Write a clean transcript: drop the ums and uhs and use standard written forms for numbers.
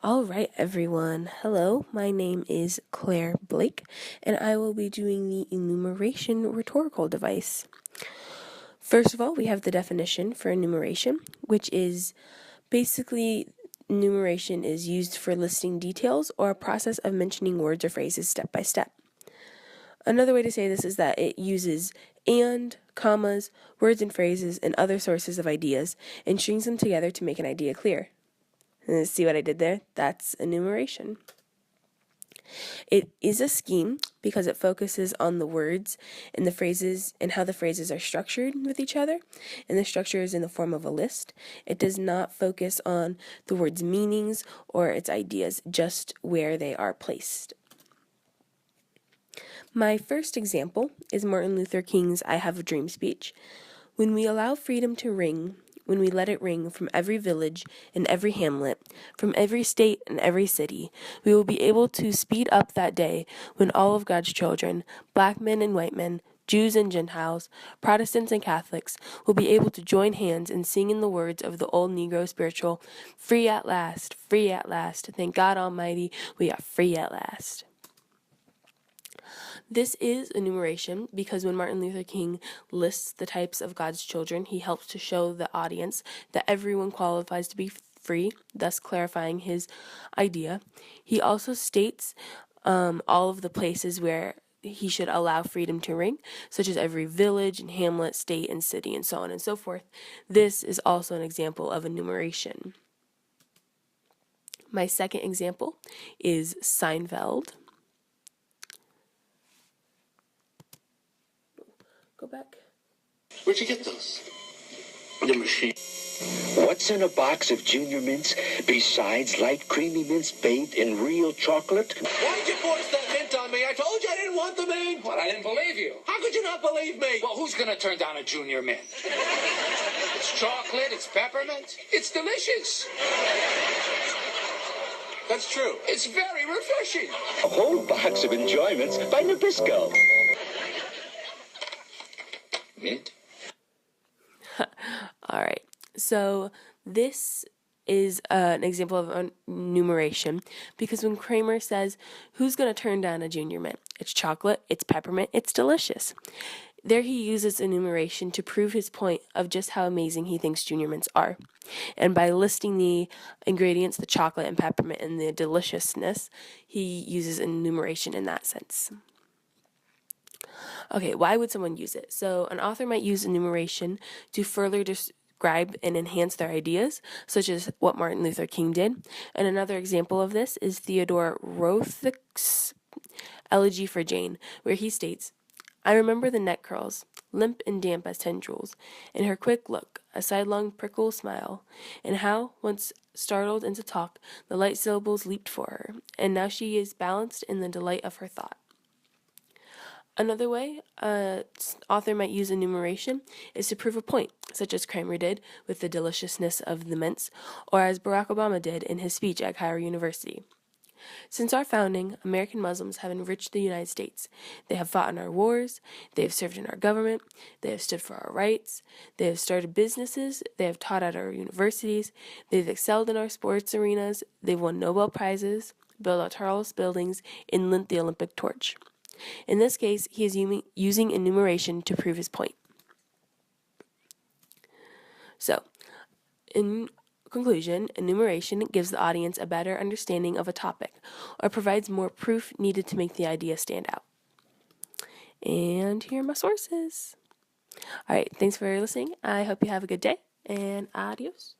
All right, everyone. Hello, my name is Claire Blake, and I will be doing the enumeration rhetorical device. First of all, we have the definition for enumeration, which is basically enumeration is used for listing details or a process of mentioning words or phrases step by step. Another way to say this is that it uses and, commas, words and phrases, and other sources of ideas and strings them together to make an idea clear. See what I did there? That's enumeration. It is a scheme because it focuses on the words and the phrases and how the phrases are structured with each other, and the structure is in the form of a list. It does not focus on the words' meanings or its ideas, just where they are placed. My first example is Martin Luther King's I Have a Dream speech. When we allow freedom to ring, when we let it ring from every village and every hamlet, from every state and every city, we will be able to speed up that day when all of God's children, black men and white men, Jews and Gentiles, Protestants and Catholics, will be able to join hands and sing in the words of the old Negro spiritual, free at last, thank God Almighty, we are free at last. This is enumeration because when Martin Luther King lists the types of God's children, he helps to show the audience that everyone qualifies to be free, thus clarifying his idea. He also states all of the places where he should allow freedom to ring, such as every village and hamlet, state and city, and so on and so forth. This is also an example of enumeration. My second example is Seinfeld. Go back. Where'd you get those? The machine. What's in a box of Junior Mints besides light creamy mints bathed in real chocolate? Why'd you force that mint on me? I told you I didn't want the mint. What, I didn't believe you. How could you not believe me? Well, who's going to turn down a Junior Mint? It's chocolate, it's peppermint, it's delicious. That's true. It's very refreshing. A whole box of enjoyments by Nabisco. Mint? All right. So this is an example of enumeration because when Kramer says, who's going to turn down a Junior Mint? It's chocolate, it's peppermint, it's delicious. There he uses enumeration to prove his point of just how amazing he thinks Junior Mints are. And by listing the ingredients, the chocolate and peppermint, and the deliciousness, he uses enumeration in that sense. Okay, why would someone use it? So an author might use enumeration to further describe and enhance their ideas, such as what Martin Luther King did. And another example of this is Theodore Roethlich's Elegy for Jane, where he states, I remember the neck curls, limp and damp as tendrils, and her quick look, a sidelong prickle smile, and how, once startled into talk, the light syllables leaped for her, and now she is balanced in the delight of her thought. Another way an author might use enumeration is to prove a point, such as Kramer did with the deliciousness of the mints, or as Barack Obama did in his speech at Cairo University. Since our founding, American Muslims have enriched the United States. They have fought in our wars, they have served in our government, they have stood for our rights, they have started businesses, they have taught at our universities, they've excelled in our sports arenas, they've won Nobel Prizes, built our tallest buildings, and lent the Olympic torch. In this case, he is using enumeration to prove his point. So, in conclusion, enumeration gives the audience a better understanding of a topic or provides more proof needed to make the idea stand out. And here are my sources. All right, thanks for listening. I hope you have a good day, and adios.